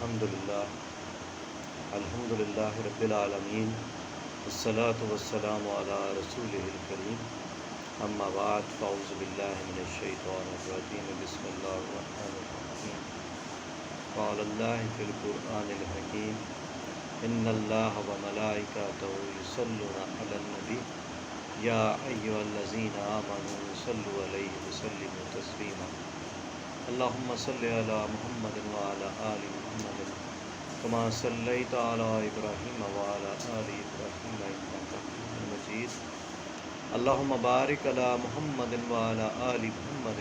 الحمدللہ رب العالمین والصلاة والسلام علی رسولہ الکریم اما بعد فاعوذ باللہ من الشیطان الرجیم بسم اللہ الرحمن الرحیم قال اللہ فی القرآن الحکیم ان اللہ وملائکتہ یصلون علی النبی یا ایھا الذین آمنوا صلوا علیہ وسلموا تسلیما اللہم صلی علی محمد وعلی آل محمد کما صلیت علی ابراہیم وعلی آل ابراہیم انک حمید مجید اللہم بارک علی محمد وعلی آل محمد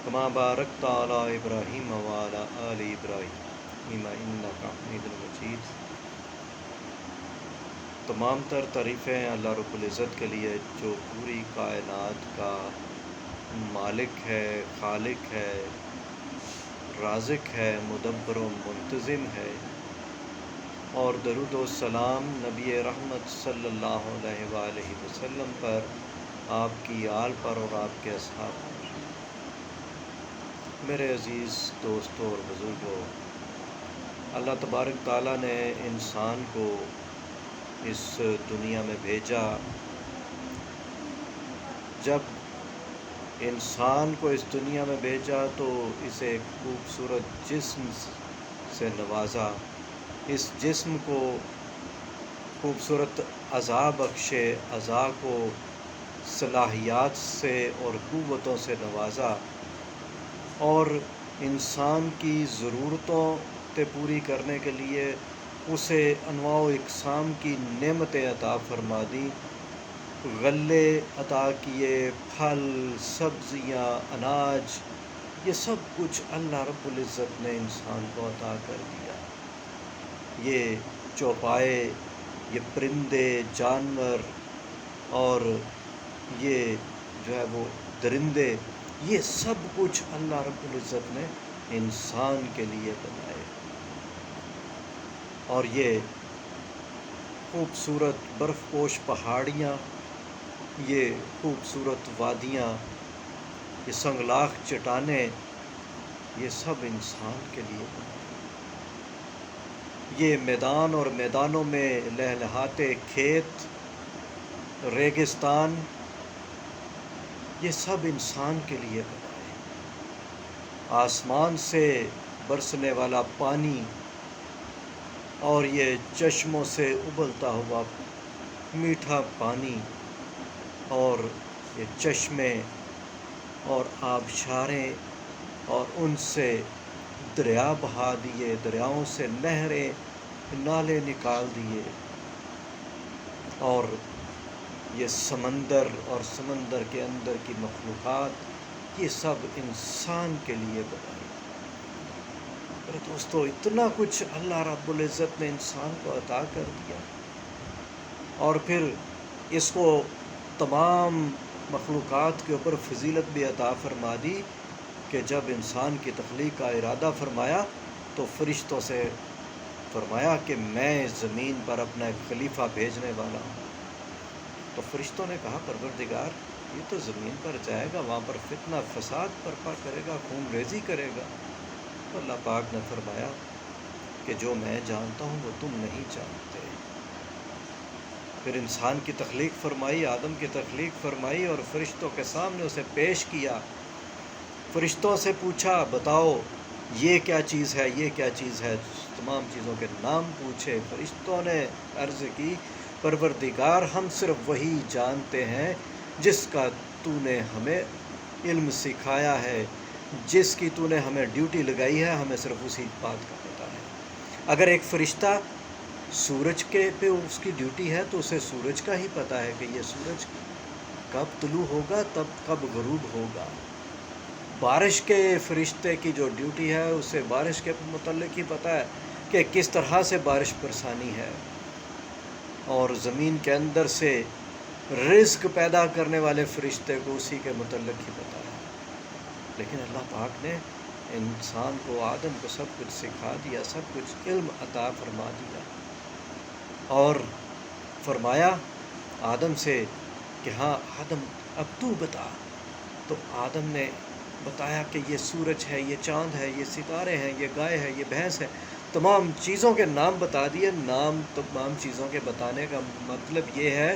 کما بارکت علی ابراہیم وعلی آل ابراہیم انک حمید مجید۔ تمام تر تعریفیں اللہ رب العزت کے لیے جو پوری کائنات کا مالک ہے، خالق ہے، رازق ہے، مدبر و منتظم ہے، اور درود و سلام نبی رحمت صلی اللہ علیہ وآلہ وسلم پر، آپ کی آل پر اور آپ کے اصحاب پر۔ میرے عزیز دوستوں اور بزرگوں، اللہ تبارک تعالیٰ نے انسان کو اس دنیا میں بھیجا۔ جب انسان کو اس دنیا میں بھیجا تو اسے ایک خوبصورت جسم سے نوازا، اس جسم کو خوبصورت اعضاء بخشے، اعضاء کو صلاحیات سے اور قوتوں سے نوازا، اور انسان کی ضرورتوں کو پوری کرنے کے لیے اسے انواع و اقسام کی نعمتیں عطا فرما دی، غلے عطا کیے، پھل، سبزیاں، اناج، یہ سب کچھ اللہ رب العزت نے انسان کو عطا کر دیا۔ یہ چوپائے، یہ پرندے، جانور اور یہ جو ہے وہ درندے، یہ سب کچھ اللہ رب العزت نے انسان کے لیے بنائے، اور یہ خوبصورت برف پوش پہاڑیاں، یہ خوبصورت وادیاں، یہ سنگلاخ چٹانیں، یہ سب انسان کے لیے بنائے۔ یہ میدان اور میدانوں میں لہلہاتے کھیت، ریگستان، یہ سب انسان کے لیے بنائے۔ آسمان سے برسنے والا پانی اور یہ چشموں سے ابلتا ہوا میٹھا پانی، اور یہ چشمے اور آبشاریں، اور ان سے دریا بہا دیے، دریاؤں سے نہریں، نالے نکال دیے، اور یہ سمندر اور سمندر کے اندر کی مخلوقات، یہ سب انسان کے لیے بنائی۔ میرے دوستو، اتنا کچھ اللہ رب العزت نے انسان کو عطا کر دیا، اور پھر اس کو تمام مخلوقات کے اوپر فضیلت بھی عطا فرما دی کہ جب انسان کی تخلیق کا ارادہ فرمایا تو فرشتوں سے فرمایا کہ میں زمین پر اپنا ایک خلیفہ بھیجنے والا ہوں۔ تو فرشتوں نے کہا پروردگار، یہ تو زمین پر جائے گا، وہاں پر فتنہ فساد برپا کرے گا، خون ریزی کرے گا۔ تو اللہ پاک نے فرمایا کہ جو میں جانتا ہوں وہ تم نہیں جانتے۔ پھر انسان کی تخلیق فرمائی، آدم کی تخلیق فرمائی، اور فرشتوں کے سامنے اسے پیش کیا۔ فرشتوں سے پوچھا بتاؤ یہ کیا چیز ہے، یہ کیا چیز ہے، تمام چیزوں کے نام پوچھے۔ فرشتوں نے عرض کی پروردگار، ہم صرف وہی جانتے ہیں جس کا تو نے ہمیں علم سکھایا ہے، جس کی تو نے ہمیں ڈیوٹی لگائی ہے، ہمیں صرف اسی بات کا پتہ ہے۔ اگر ایک فرشتہ سورج کے پہ اس کی ڈیوٹی ہے تو اسے سورج کا ہی پتہ ہے کہ یہ سورج کب طلوع ہوگا، تب کب غروب ہوگا۔ بارش کے فرشتے کی جو ڈیوٹی ہے اسے بارش کے متعلق ہی پتہ ہے کہ کس طرح سے بارش برسانی ہے، اور زمین کے اندر سے رزق پیدا کرنے والے فرشتے کو اسی کے متعلق ہی پتہ ہے۔ لیکن اللہ پاک نے انسان کو، آدم کو سب کچھ سکھا دیا، سب کچھ علم عطا فرما دیا، اور فرمایا آدم سے کہ ہاں آدم اب تو بتا۔ تو آدم نے بتایا کہ یہ سورج ہے، یہ چاند ہے، یہ ستارے ہیں، یہ گائے ہے، یہ بھینس ہے، تمام چیزوں کے نام بتا دیے۔ نام تمام چیزوں کے بتانے کا مطلب یہ ہے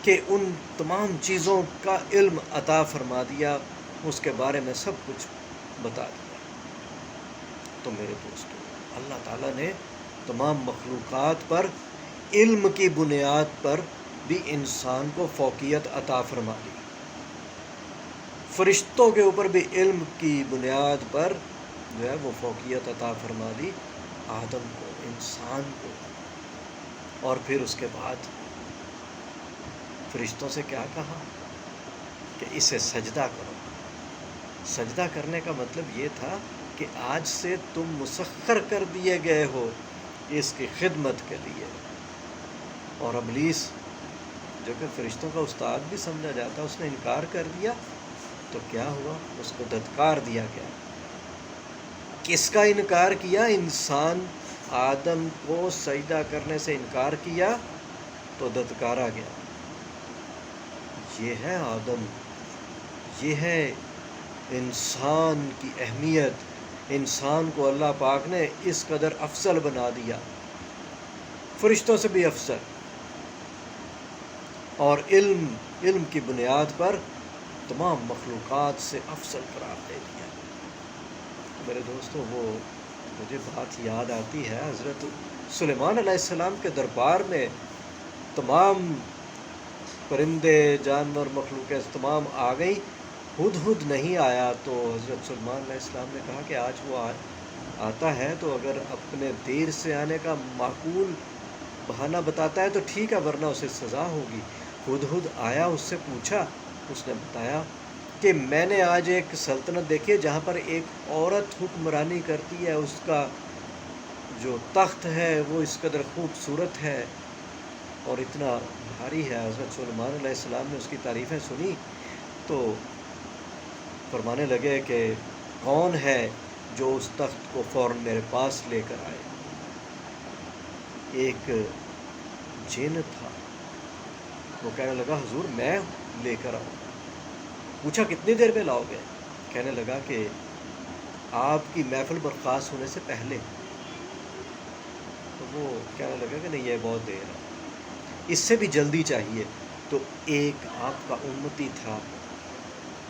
کہ ان تمام چیزوں کا علم عطا فرما دیا، اس کے بارے میں سب کچھ بتا دیا۔ تو میرے دوستو، اللہ تعالیٰ نے تمام مخلوقات پر علم کی بنیاد پر بھی انسان کو فوقیت عطا فرما دی۔ فرشتوں کے اوپر بھی علم کی بنیاد پر جو ہے وہ فوقیت عطا فرما دی آدم کو، انسان کو۔ اور پھر اس کے بعد فرشتوں سے کیا کہا کہ اسے سجدہ کرو۔ سجدہ کرنے کا مطلب یہ تھا کہ آج سے تم مسخر کر دیے گئے ہو اس کی خدمت کے لیے۔ اور ابلیس جو کہ فرشتوں کا استاد بھی سمجھا جاتا، اس نے انکار کر دیا، تو کیا ہوا؟ اس کو دھتکار دیا گیا۔ کس کا انکار کیا؟ انسان آدم کو سجدہ کرنے سے انکار کیا تو دھتکارا گیا۔ یہ ہے آدم، یہ ہے انسان کی اہمیت۔ انسان کو اللہ پاک نے اس قدر افضل بنا دیا، فرشتوں سے بھی افضل، اور علم کی بنیاد پر تمام مخلوقات سے افضل قرار دے دیا۔ میرے دوستو، وہ مجھے بات یاد آتی ہے، حضرت سلیمان علیہ السلام کے دربار میں تمام پرندے، جانور، مخلوقیں تمام آ گئی، ہدہد نہیں آیا۔ تو حضرت سلیمان علیہ السلام نے کہا کہ آج وہ آتا ہے تو اگر اپنے دیر سے آنے کا معقول بہانہ بتاتا ہے تو ٹھیک ہے، ورنہ اسے سزا ہوگی۔ ہدہد آیا، اس سے پوچھا، اس نے بتایا کہ میں نے آج ایک سلطنت دیکھی ہے جہاں پر ایک عورت حکمرانی کرتی ہے، اس کا جو تخت ہے وہ اس قدر خوبصورت ہے اور اتنا بھاری ہے۔ حضرت سلیمان علیہ السلام نے اس کی تعریفیں سنی تو فرمانے لگے کہ کون ہے جو اس تخت کو فوراً میرے پاس لے کر آئے۔ ایک جن تھا، وہ کہنے لگا حضور میں لے کر آؤں۔ پوچھا کتنی دیر میں لاؤ گے؟ کہنے لگا کہ آپ کی محفل برخاست ہونے سے پہلے۔ تو وہ کہنے لگا کہ نہیں، یہ بہت دیر ہے، اس سے بھی جلدی چاہیے۔ تو ایک آپ کا امتی تھا،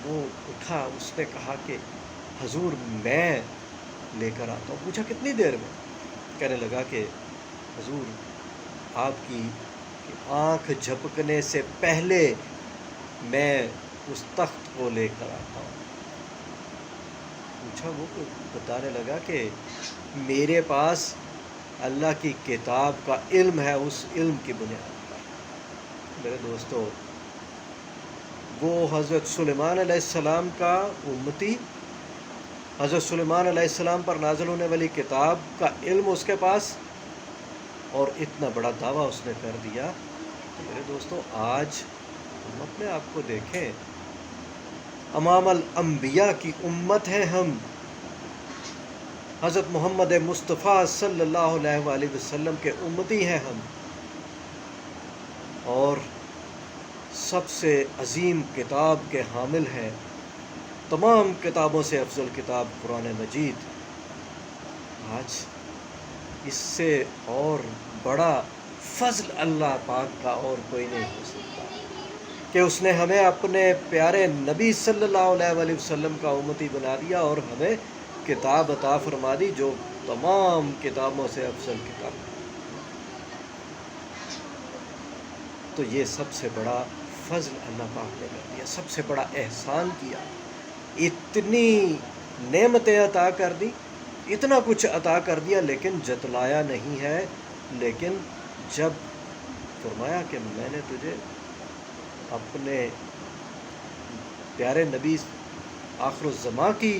وہ اٹھا، اس نے کہا کہ حضور میں لے کر آتا ہوں۔ پوچھا کتنی دیر میں؟ کہنے لگا کہ حضور آپ کی آنکھ جھپکنے سے پہلے میں اس تخت کو لے کر آتا ہوں۔ پوچھا، وہ بتانے لگا کہ میرے پاس اللہ کی کتاب کا علم ہے، اس علم کی بنیاد پر۔ میرے دوستو، وہ حضرت سلیمان علیہ السلام کا امتی، حضرت سلیمان علیہ السلام پر نازل ہونے والی کتاب کا علم اس کے پاس، اور اتنا بڑا دعویٰ اس نے کر دیا۔ تو میرے دوستو، آج ہم اپنے آپ کو دیکھیں، امام الانبیاء کی امت ہیں ہم، حضرت محمد مصطفیٰ صلی اللہ علیہ وآلہ وسلم کے امتی ہیں ہم، اور سب سے عظیم کتاب کے حامل ہیں، تمام کتابوں سے افضل کتاب قرآن مجید۔ آج اس سے اور بڑا فضل اللہ پاک کا اور کوئی نہیں ہو سکتا کہ اس نے ہمیں اپنے پیارے نبی صلی اللہ علیہ وآلہ وسلم کا امتی بنا دیا اور ہمیں کتاب عطا فرما دی جو تمام کتابوں سے افضل کتاب ہے۔ تو یہ سب سے بڑا فضل اللہ پاک نے کر دیا، سب سے بڑا احسان کیا، اتنی نعمتیں عطا کر دی، اتنا کچھ عطا کر دیا، لیکن جتلایا نہیں ہے۔ لیکن جب فرمایا کہ میں نے تجھے اپنے پیارے نبی آخر الزماں کی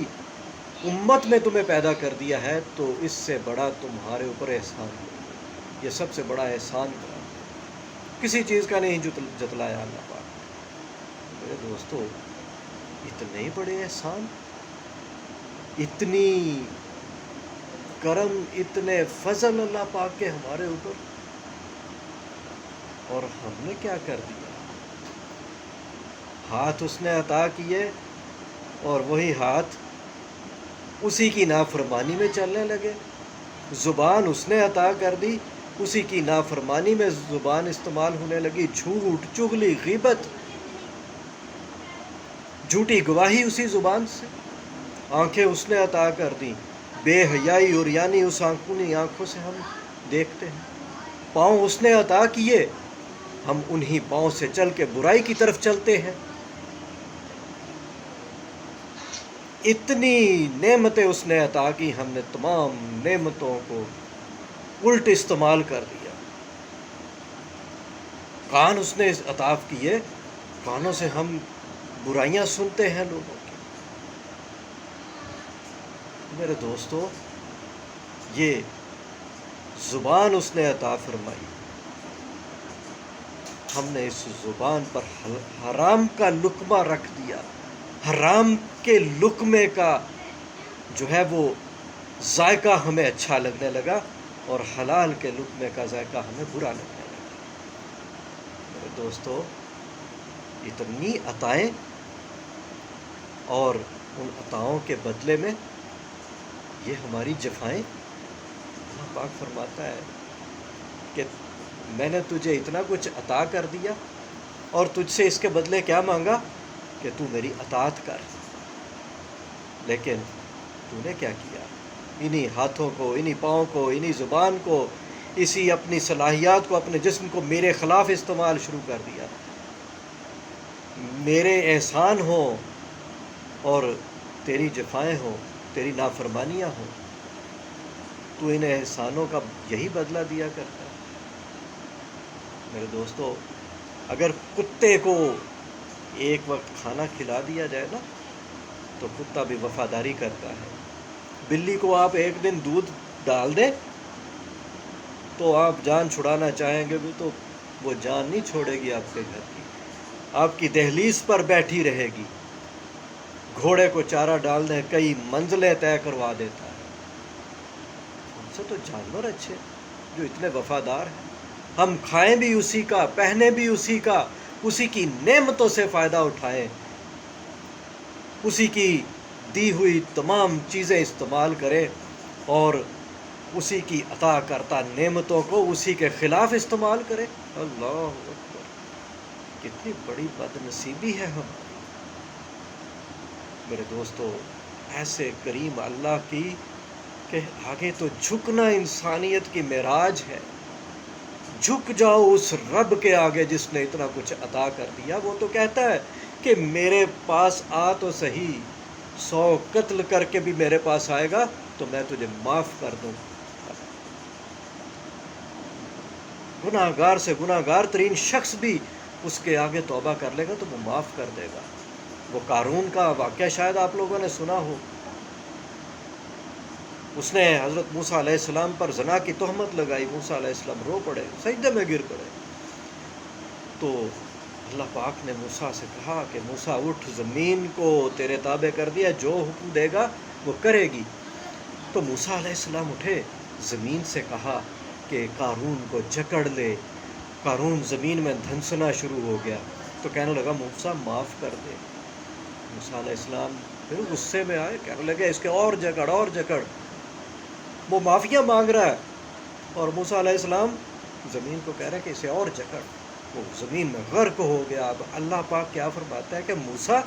امت میں تمہیں پیدا کر دیا ہے، تو اس سے بڑا تمہارے اوپر احسان ہے، یہ سب سے بڑا احسان کرا، کسی چیز کا نہیں جتلایا اللہ پاک۔ میرے دوستو، اتنے بڑے احسان، اتنی کرم، اتنے فضل اللہ پاک کے ہمارے اوپر، اور ہم نے کیا کر دیا؟ ہاتھ اس نے عطا کیے اور وہی ہاتھ اسی کی نافرمانی میں چلنے لگے۔ زبان اس نے عطا کر دی، اسی کی نافرمانی میں زبان استعمال ہونے لگی۔ جھوٹ، چغلی، غیبت، جھوٹی گواہی اسی زبان سے۔ آنکھیں اس نے عطا کر دی، بے حیائی اور یعنی اس آنکھوں سے ہم دیکھتے ہیں۔ پاؤں اس نے عطا کیے، ہم انہی پاؤں سے چل کے برائی کی طرف چلتے ہیں۔ اتنی نعمتیں اس نے عطا کی، ہم نے تمام نعمتوں کو الٹ استعمال کر دیا۔ کان اس نے عطا کیے، کانوں سے ہم برائیاں سنتے ہیں لوگوں کی۔ میرے دوستو، یہ زبان اس نے عطا فرمائی، ہم نے اس زبان پر حرام کا لقمہ رکھ دیا۔ حرام کے لقمے کا جو ہے وہ ذائقہ ہمیں اچھا لگنے لگا، اور حلال کے لقمے کا ذائقہ ہمیں برا لگنے لگا۔ میرے دوستو، اتنی عطائیں، اور ان عطاؤں کے بدلے میں یہ ہماری جفائیں۔ اللہ پاک فرماتا ہے کہ میں نے تجھے اتنا کچھ عطا کر دیا، اور تجھ سے اس کے بدلے کیا مانگا کہ تو میری اطاعت کر، لیکن تو نے کیا کیا؟ انہی ہاتھوں کو، انہی پاؤں کو، انہی زبان کو، اسی اپنی صلاحیات کو، اپنے جسم کو میرے خلاف استعمال شروع کر دیا۔ میرے احسان ہوں اور تیری جفائیں ہوں، تیری نافرمانیاں ہوں، تو ان احسانوں کا یہی بدلہ دیا کرتا ہے۔ میرے دوستو، اگر کتے کو ایک وقت کھانا کھلا دیا جائے نا، تو کتا بھی وفاداری کرتا ہے۔ بلی کو آپ ایک دن دودھ ڈال دیں تو آپ جان چھڑانا چاہیں گے بھی تو وہ جان نہیں چھوڑے گی آپ کے گھر کی، آپ کی دہلیز پر بیٹھی رہے گی۔ گھوڑے کو چارہ ڈال دیں، کئی منزلیں طے کروا دیتا ہے۔ ہم سے تو جانور اچھے جو اتنے وفادار ہیں۔ ہم کھائیں بھی اسی کا، پہنے بھی اسی کا، اسی کی نعمتوں سے فائدہ اٹھائیں، اسی کی دی ہوئی تمام چیزیں استعمال کریں، اور اسی کی عطا کرتا نعمتوں کو اسی کے خلاف استعمال کریں۔ اللہ اکبر، کتنی بڑی بد نصیبی ہے ہماری۔ میرے دوستو، ایسے کریم اللہ کی کہ آگے تو جھکنا انسانیت کی معراج ہے۔ جھک جاؤ اس رب کے آگے جس نے اتنا کچھ عطا کر دیا۔ وہ تو کہتا ہے کہ میرے پاس آ تو صحیح، 100 قتل کر کے بھی میرے پاس آئے گا تو میں تجھے معاف کر دوں۔ گناہ گار سے گناہ گار ترین شخص بھی اس کے آگے توبہ کر لے گا تو وہ معاف کر دے گا۔ وہ قارون کا واقعہ شاید آپ لوگوں نے سنا ہو۔ اس نے حضرت موسیٰ علیہ السلام پر زنا کی تہمت لگائی، موسیٰ علیہ السلام رو پڑے، سجدے میں گر پڑے۔ تو اللہ پاک نے موسیٰ سے کہا کہ موسیٰ اٹھ، زمین کو تیرے تابع کر دیا، جو حکم دے گا وہ کرے گی۔ تو موسیٰ علیہ السلام اٹھے، زمین سے کہا کہ قارون کو جکڑ لے۔ قارون زمین میں دھنسنا شروع ہو گیا، تو کہنے لگا موسیٰ معاف کر دے۔ موسیٰ علیہ السلام پھر غصے میں آئے، کہنے لگے اس کے اور جکڑ، اور جکڑ۔ وہ معافیاں مانگ رہا ہے، اور موسیٰ علیہ السلام زمین کو کہہ رہے کہ اسے اور جکڑ۔ وہ زمین میں غرق ہو گیا۔ اب اللہ پاک کیا فرماتا ہے کہ موسیٰ،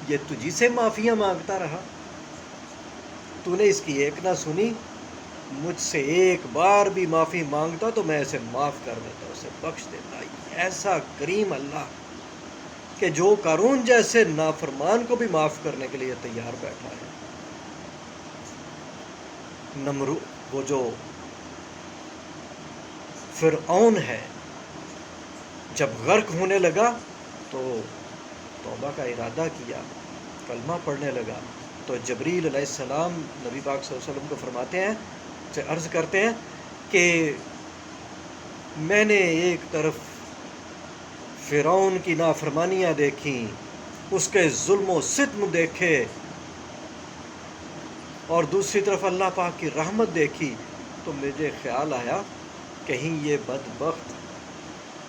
یہ تجھی سے معافیاں مانگتا رہا، تو نے اس کی ایک نہ سنی، مجھ سے ایک بار بھی معافی مانگتا تو میں اسے معاف کر دیتا، اسے بخش دیتا۔ ایسا کریم اللہ کہ جو قارون جیسے نافرمان کو بھی معاف کرنے کے لیے تیار بیٹھا ہے۔ وہ جو فرعون ہے، جب غرق ہونے لگا تو توبہ کا ارادہ کیا، کلمہ پڑھنے لگا، تو جبریل علیہ السلام نبی پاک صلی اللہ علیہ وسلم کو فرماتے ہیں، سے عرض کرتے ہیں کہ میں نے ایک طرف فرعون کی نافرمانیاں دیکھیں، اس کے ظلم و ستم دیکھے، اور دوسری طرف اللہ پاک کی رحمت دیکھی، تو مجھے خیال آیا کہیں یہ بدبخت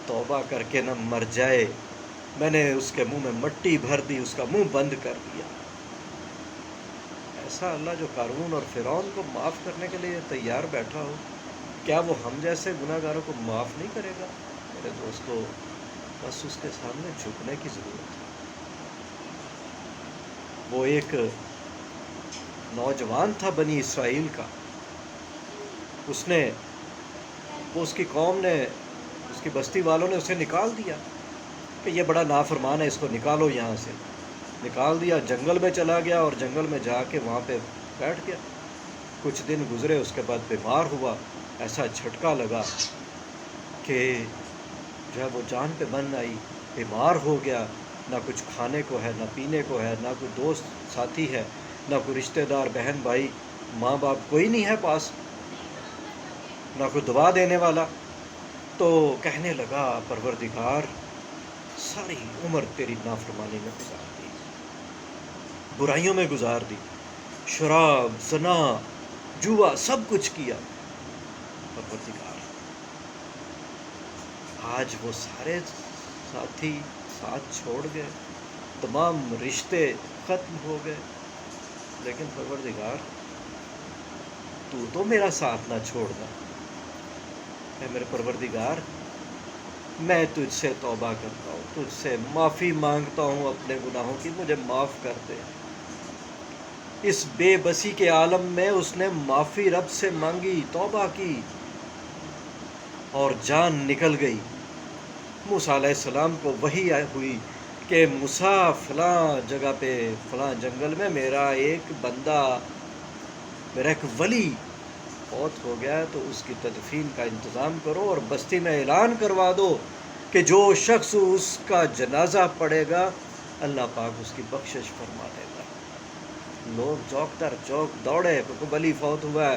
توبہ کر کے نہ مر جائے۔ میں نے اس کے منہ میں مٹی بھر دی، اس کا منہ بند کر دیا۔ ایسا اللہ جو قارون اور فرعون کو معاف کرنے کے لیے تیار بیٹھا ہو، کیا وہ ہم جیسے گناہ گاروں کو معاف نہیں کرے گا؟ میرے دوستو، بس اس کے سامنے جھکنے کی ضرورت ہے۔ وہ ایک نوجوان تھا بنی اسرائیل کا، اس کی قوم نے، اس کی بستی والوں نے اسے نکال دیا کہ یہ بڑا نافرمان ہے، اس کو نکالو یہاں سے۔ نکال دیا، جنگل میں چلا گیا اور جنگل میں جا کے وہاں پہ بیٹھ گیا۔ کچھ دن گزرے، اس کے بعد بیمار ہوا، ایسا جھٹکا لگا کہ جو ہے وہ جان پہ من آئی، بیمار ہو گیا، نہ کچھ کھانے کو ہے، نہ پینے کو ہے، نہ کوئی دوست ساتھی ہے، نہ کوئی رشتہ دار، بہن بھائی، ماں باپ، کوئی نہیں ہے پاس، نہ کوئی دعا دینے والا۔ تو کہنے لگا، پروردگار، ساری عمر تیری نافرمانی میں گزار دی، برائیوں میں گزار دی، شراب، زنا، جوا، سب کچھ کیا۔ پروردگار، آج وہ سارے ساتھی ساتھ چھوڑ گئے، تمام رشتے ختم ہو گئے، لیکن پروردگار تو میرا ساتھ نہ چھوڑنا۔ اے میرے پروردگار، میں تجھ سے توبہ کرتا ہوں، تجھ سے معافی مانگتا ہوں اپنے گناہوں کی، مجھے معاف کر دے۔ اس بے بسی کے عالم میں اس نے معافی رب سے مانگی، توبہ کی، اور جان نکل گئی۔ موسیٰ علیہ السلام کو وحی ہوئی کہ موسیٰ، فلاں جگہ پہ، فلاں جنگل میں میرا ایک بندہ، میرا ایک ولی فوت ہو گیا ہے، تو اس کی تدفین کا انتظام کرو اور بستی میں اعلان کروا دو کہ جو شخص اس کا جنازہ پڑے گا، اللہ پاک اس کی بخشش فرما دے گا۔ لوگ چوک در چوک دوڑے، ولی فوت ہوا ہے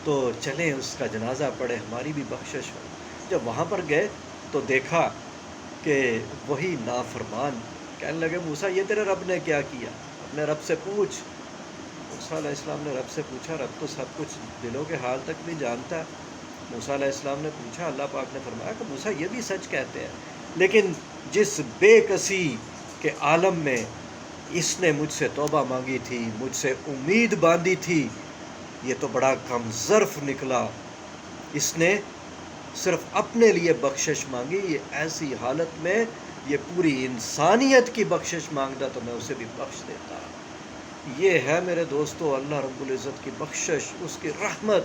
تو چلیں اس کا جنازہ پڑھے، ہماری بھی بخشش ہو۔ جب وہاں پر گئے تو دیکھا کہ وہی نافرمان کہنے لگے، موسیٰ یہ تیرے رب نے کیا کیا؟ اپنے رب سے پوچھ۔ موسیٰ علیہ السلام نے رب سے پوچھا، رب تو سب کچھ دلوں کے حال تک بھی جانتا ہے۔ موسیٰ علیہ السلام نے پوچھا، اللہ پاک نے فرمایا کہ موسیٰ یہ بھی سچ کہتے ہیں، لیکن جس بے کسی کے عالم میں اس نے مجھ سے توبہ مانگی تھی، مجھ سے امید باندھی تھی، یہ تو بڑا کم ظرف نکلا، اس نے صرف اپنے لیے بخشش مانگی، یہ ایسی حالت میں یہ پوری انسانیت کی بخشش مانگتا تو میں اسے بھی بخش دیتا۔ یہ ہے میرے دوستو اللہ رب العزت کی بخشش، اس کی رحمت۔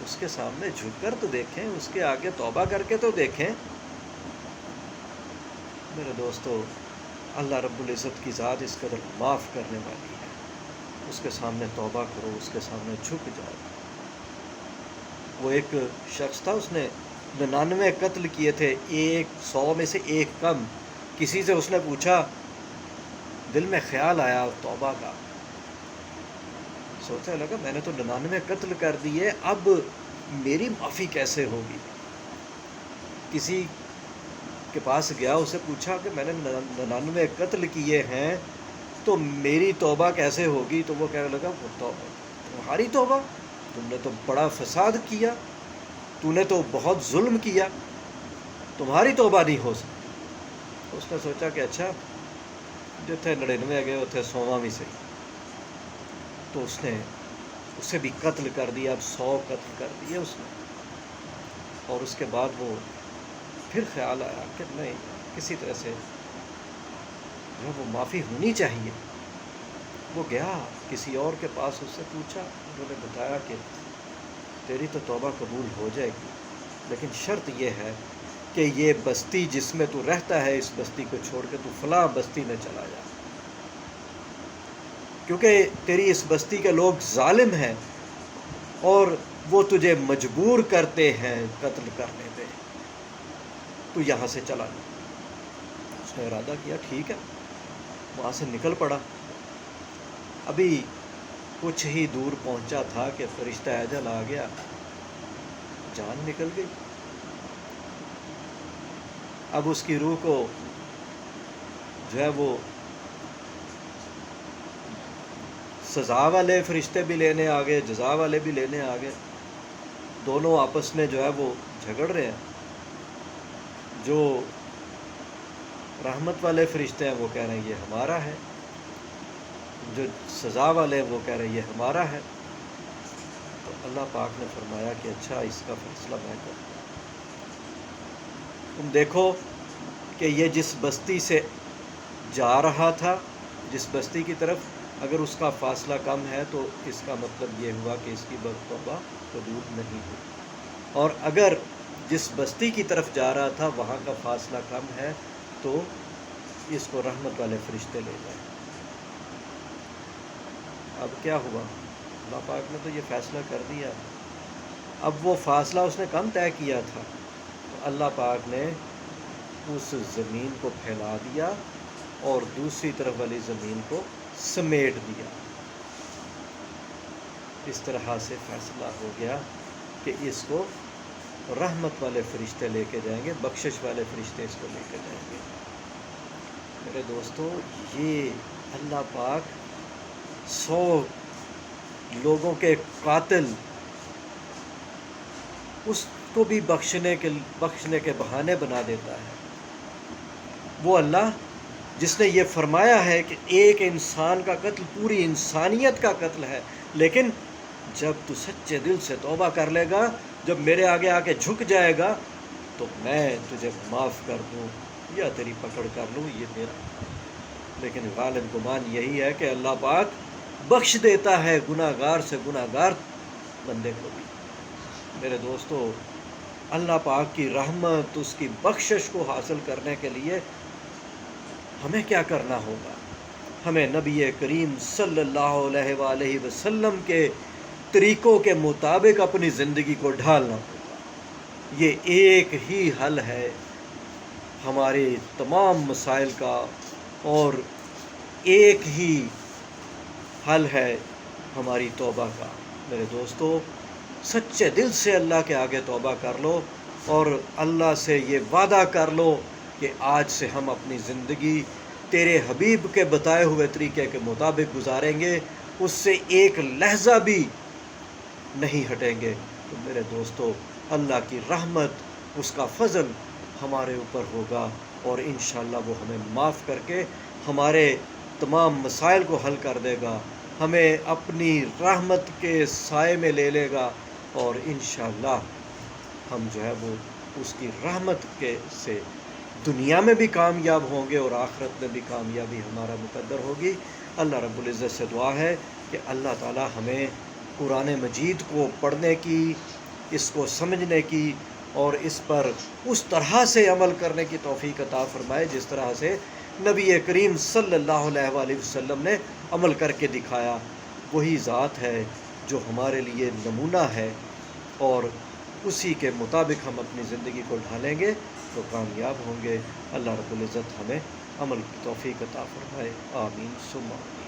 اس کے سامنے جھک کر تو دیکھیں، اس کے آگے توبہ کر کے تو دیکھیں۔ میرے دوستو، اللہ رب العزت کی ذات اس قدر معاف کرنے والی ہے، اس کے سامنے توبہ کرو، اس کے سامنے جھک جاؤ۔ وہ ایک شخص تھا، اس نے 99 قتل کیے تھے، 100 میں سے ایک کم۔ کسی سے اس نے پوچھا، دل میں خیال آیا توبہ کا، سوچنے لگا میں نے تو 99 قتل کر دیے، اب میری معافی کیسے ہوگی؟ کسی کے پاس گیا، اسے پوچھا کہ میں نے 99 قتل کیے ہیں تو میری توبہ کیسے ہوگی؟ تو وہ کہنے لگا، تمہاری توبہ؟ تم نے تو بڑا فساد کیا، تو نے تو بہت ظلم کیا، تمہاری توبہ نہیں ہو سکتی۔ اس نے سوچا کہ اچھا، جتنے 99 گئے اتنے 100واں بھی صحیح، تو اس نے اسے بھی قتل کر دیا، اب 100 قتل کر دیے اس نے۔ اور اس کے بعد وہ پھر خیال آیا کہ نہیں، کسی طرح سے جو وہ معافی ہونی چاہیے۔ وہ گیا کسی اور کے پاس، اس سے پوچھا، انہوں نے بتایا کہ تیری تو توبہ قبول ہو جائے گی، لیکن شرط یہ ہے کہ یہ بستی جس میں تو رہتا ہے، اس بستی کو چھوڑ کے تو فلاں بستی میں چلا جا، کیونکہ تیری اس بستی کے لوگ ظالم ہیں اور وہ تجھے مجبور کرتے ہیں قتل کرنے پہ، تو یہاں سے چلا جا۔ اس نے ارادہ کیا، ٹھیک ہے، وہاں سے نکل پڑا۔ ابھی کچھ ہی دور پہنچا تھا کہ فرشتہ اجل آ گیا، جان نکل گئی۔ اب اس کی روح کو جو ہے وہ سزا والے فرشتے بھی لینے آ گئے، جزا والے بھی لینے آ گئے، دونوں آپس میں جو ہے وہ جھگڑ رہے ہیں۔ جو رحمت والے فرشتے ہیں وہ کہہ رہے ہیں یہ ہمارا ہے، جو سزا والے ہیں وہ کہہ رہے ہیں یہ ہمارا ہے۔ تو اللہ پاک نے فرمایا کہ اچھا اس کا فیصلہ میں کروں۔ تم دیکھو کہ یہ جس بستی سے جا رہا تھا، جس بستی کی طرف، اگر اس کا فاصلہ کم ہے تو اس کا مطلب یہ ہوا کہ اس کی توبہ قبول نہیں ہوئی، اور اگر جس بستی کی طرف جا رہا تھا وہاں کا فاصلہ کم ہے تو اس کو رحمت والے فرشتے لے جائیں۔ اب کیا ہوا؟ اللہ پاک نے تو یہ فیصلہ کر دیا، اب وہ فاصلہ اس نے کم طے کیا تھا، تو اللہ پاک نے اس زمین کو پھیلا دیا اور دوسری طرف والی زمین کو سمیٹ دیا۔ اس طرح سے فیصلہ ہو گیا کہ اس کو رحمت والے فرشتے لے کے جائیں گے، بخشش والے فرشتے اس کو لے کے جائیں گے۔ میرے دوستو، یہ اللہ پاک 100 لوگوں کے قاتل اس کو بھی بخشنے کے بہانے بنا دیتا ہے۔ وہ اللہ جس نے یہ فرمایا ہے کہ ایک انسان کا قتل پوری انسانیت کا قتل ہے، لیکن جب تو سچے دل سے توبہ کر لے گا، جب میرے آگے آ کے جھک جائے گا تو میں تجھے معاف کر دوں یا تیری پکڑ کر لوں، یہ میرا۔ لیکن غالب گمان یہی ہے کہ اللہ پاک بخش دیتا ہے گناہ گار سے گناہ گار بندے کو بھی۔ میرے دوستو، اللہ پاک کی رحمت، اس کی بخشش کو حاصل کرنے کے لیے ہمیں کیا کرنا ہوگا؟ ہمیں نبی کریم صلی اللہ علیہ وآلہ وسلم کے طریقوں کے مطابق اپنی زندگی کو ڈھالنا ہوگا۔ یہ ایک ہی حل ہے ہمارے تمام مسائل کا، اور ایک ہی حل ہے ہماری توبہ کا۔ میرے دوستو، سچے دل سے اللہ کے آگے توبہ کر لو اور اللہ سے یہ وعدہ کر لو کہ آج سے ہم اپنی زندگی تیرے حبیب کے بتائے ہوئے طریقے کے مطابق گزاریں گے، اس سے ایک لحظہ بھی نہیں ہٹیں گے۔ تو میرے دوستو، اللہ کی رحمت، اس کا فضل ہمارے اوپر ہوگا، اور انشاءاللہ وہ ہمیں معاف کر کے ہمارے تمام مسائل کو حل کر دے گا، ہمیں اپنی رحمت کے سائے میں لے لے گا، اور انشاءاللہ ہم جو ہے وہ اس کی رحمت سے دنیا میں بھی کامیاب ہوں گے اور آخرت میں بھی کامیابی ہمارا مقدر ہوگی۔ اللہ رب العزت سے دعا ہے کہ اللہ تعالی ہمیں قرآن مجید کو پڑھنے کی، اس کو سمجھنے کی اور اس پر اس طرح سے عمل کرنے کی توفیق عطا فرمائے جس طرح سے نبی کریم صلی اللہ علیہ وآلہ وسلم نے عمل کر کے دکھایا۔ وہی ذات ہے جو ہمارے لیے نمونہ ہے، اور اسی کے مطابق ہم اپنی زندگی کو ڈھالیں گے تو کامیاب ہوں گے۔ اللہ رب العزت ہمیں عمل کی توفیق عطا فرمائے، آمین ثم آمین۔